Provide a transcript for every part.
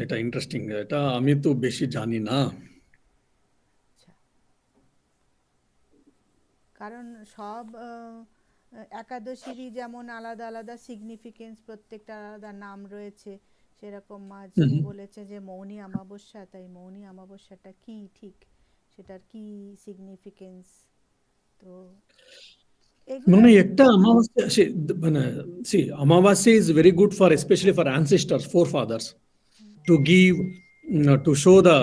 এটা ইন্টারেস্টিং, এটা আমি তো বেশি জানি না। কারণ সব একাদশীরই যেমন আলাদা আলাদা সিগনিফিকেন্স, প্রত্যেকটা আলাদা নাম রয়েছে, সেরকম যিনি বলেছে যে মৌনী অমাবস্যা, তাই মৌনী অমাবস্যাটা কি ঠিক, সেটার কি সিগনিফিকেন্স, তো এগুলো মানে একটা অমাবস্যা, মানে অমাবস্যা is very good for, এসপেশালি for ancestors, forefathers, to give, to show the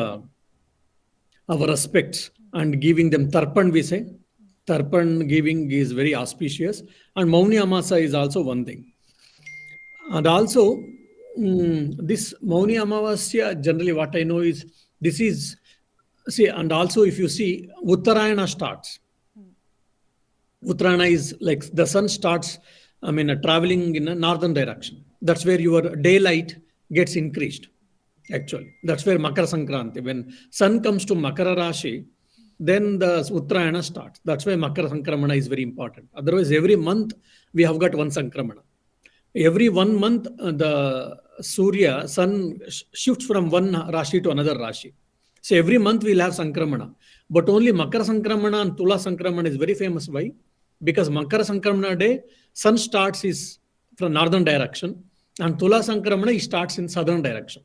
our respects and giving them tarpan, we say. Tarpan giving is very auspicious. And Mouni Amasa is also one thing. And also, this Mouni Amavasya, generally what I know is, this is, and also if you see, Uttarayana starts. Uttarayana is like the sun starts, traveling in a northern direction. That's where your daylight gets increased. Actually, that's where Makara Sankranti. When sun comes to Makara Rashi, then the Uttarayana starts. That's why Makara Sankramana is very important. Otherwise, every month we have got one Sankramana. Every 1 month, the Surya, sun shifts from one Rashi to another Rashi. So every month we'll have Sankramana. But only Makara Sankramana and Tula Sankramana is very famous. Why? Because Makara Sankramana day, sun starts is from northern direction, and Tula Sankramana starts in southern direction.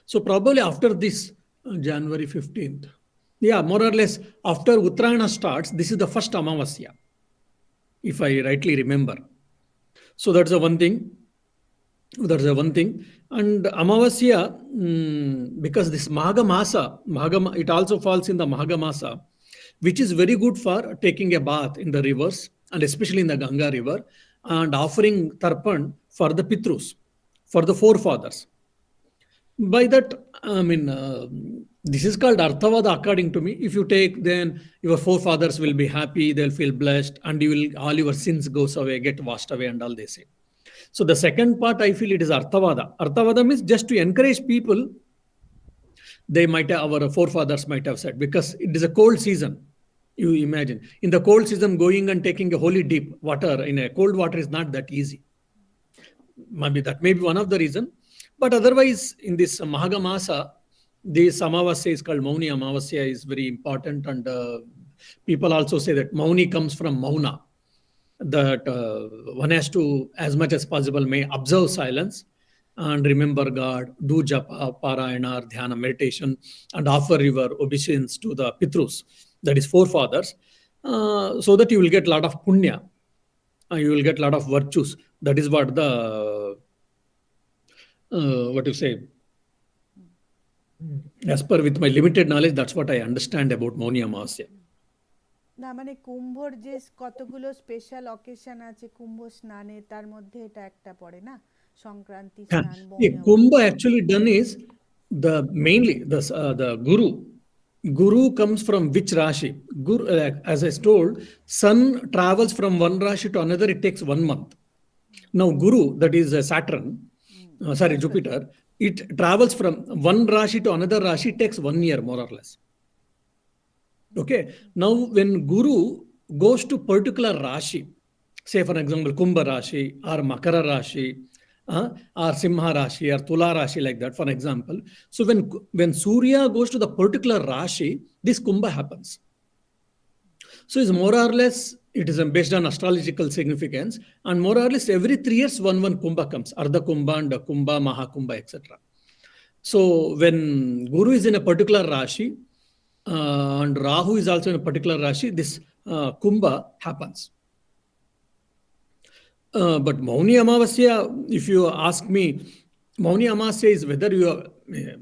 So probably after this, January 15th, yeah, more or less after Uttarayana starts, this is the first Amavasya, if I rightly remember. So that's the one thing. That's the one thing. And Amavasya, because this Magha Masa, it also falls in the Magha Masa, which is very good for taking a bath in the rivers, and especially in the Ganga river, and offering tarpan for the Pitrus, for the forefathers. By that, this is called Arthavada according to me. If you take, then your forefathers will be happy, they'll feel blessed, and you will, all your sins goes away, get washed away, and all they say. So the second part, I feel it is Arthavada. Arthavada means just to encourage people. They might have, our forefathers might have said, because it is a cold season. You imagine, in the cold season, going and taking a holy deep water in a cold water is not that easy. Maybe that may be one of the reason. But otherwise, in this Magha Masa, this Amavasya is called Mouni Amavasya, is very important. And people also say that Mouni comes from Mauna, that one has to, as much as possible, may observe silence and remember God, do japa, parayana, dhyana, meditation, and offer your obeisance to the Pitrus, that is forefathers, so that you will get a lot of punya, you will get a lot of virtues. That is what the, what you say, as per with my limited knowledge, that's what I understand about Mouni Amavasya. না মানে কুম্ভর যে কতগুলো special occasion আছে কুম্ভ স্নানে, তার মধ্যে এটা একটা পড়ে না, সংক্রান্তি স্নান। Kumbha actually done is the mainly the Guru comes from which Rashi? Guru, as I told, sun travels from one Rashi to another, it takes 1 month. Now Guru, that is Saturn, Jupiter, it travels from one Rashi to another Rashi, it takes 1 year more or less. Okay. Now when Guru goes to particular Rashi, say for example Kumbha Rashi or Makara Rashi, or Simha Rashi or Tula Rashi, like that, for example. So when Surya goes to the particular Rashi, this Kumbha happens. So it's more or less, it is based on astrological significance, and more or less every 3 years one Kumbha comes, Ardha Kumbha, and Kumbha, Mahakumbha, etc. So when Guru is in a particular Rashi, and Rahu is also in a particular Rashi, this Kumbha happens. But Mouni Amavasya, if you ask me, Mouni Amavasya is whether you are,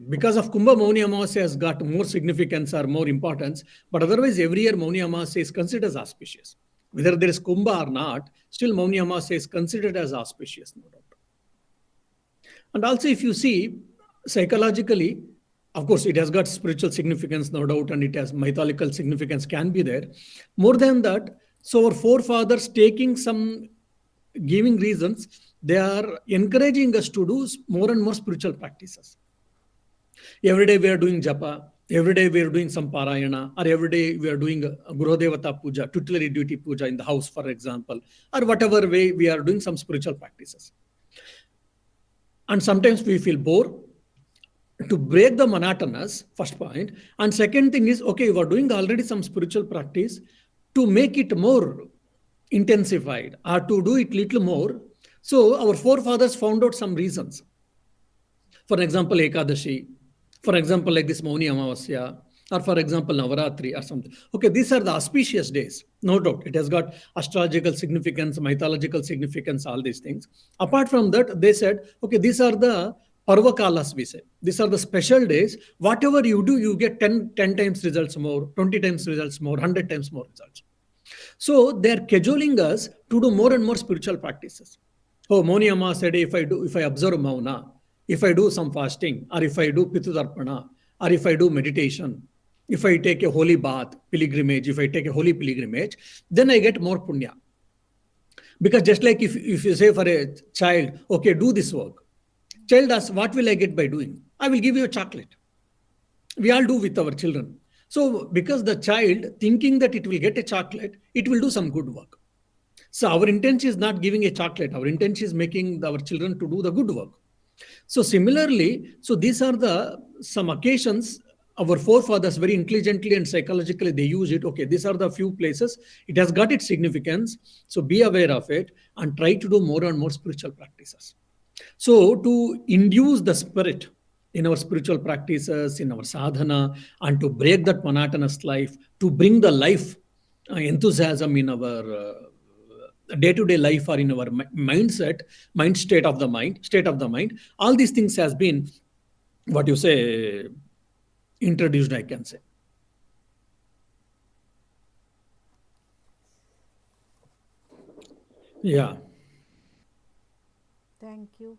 because of Kumbha, Mouni Amavasya has got more significance or more importance. But otherwise, every year Mouni Amavasya is considered as auspicious. Whether there is Kumbha or not, still Mouni Amavasya is considered as auspicious, no doubt. And also, if you see psychologically, of course, it has got spiritual significance, no doubt, and it has mythological significance can be there. More than that, so our forefathers taking some giving reasons, they are encouraging us to do more and more spiritual practices. Every day we are doing japa, every day we are doing some parayana, or every day we are doing Gurudevata puja, tutelary duty puja in the house, for example, or whatever way we are doing some spiritual practices. And sometimes we feel bored, to break the monotonous, first point. And second thing is, okay, you are doing already some spiritual practice, to make it more intensified or to do it little more. So our forefathers found out some reasons. For example, Ekadashi, for example, like this Mouni Amavasya, or for example, Navaratri or something. Okay, these are the auspicious days, no doubt. It has got astrological significance, mythological significance, all these things. Apart from that, they said, okay, these are the Parvakalas, we say. These are the special days. Whatever you do, you get 10 times results more, 20 times results more, 100 times more results. So they're cajoling us to do more and more spiritual practices. Oh, Mouni Amma said, if I observe Mauna, if I do some fasting, or if I do Pitutarpana, or if I do meditation, if I take a holy bath, pilgrimage, if I take a holy pilgrimage, then I get more punya. Because just like if you say for a child, okay, do this work. Child asks, what will I get by doing? I will give you a chocolate. We all do with our children. So because the child thinking that it will get a chocolate, it will do some good work. So our intention is not giving a chocolate. Our intention is making our children to do the good work. So similarly, so these are the some occasions our forefathers very intelligently and psychologically they use it. Okay, these are the few places. It has got its significance. So be aware of it and try to do more and more spiritual practices. So to induce the spirit in our spiritual practices, in our sadhana, and to break that monotonous life, to bring the life enthusiasm in our day-to-day life or in our mindset, state of the mind, all these things has been what you say introduced, I can say. Yeah. Thank you.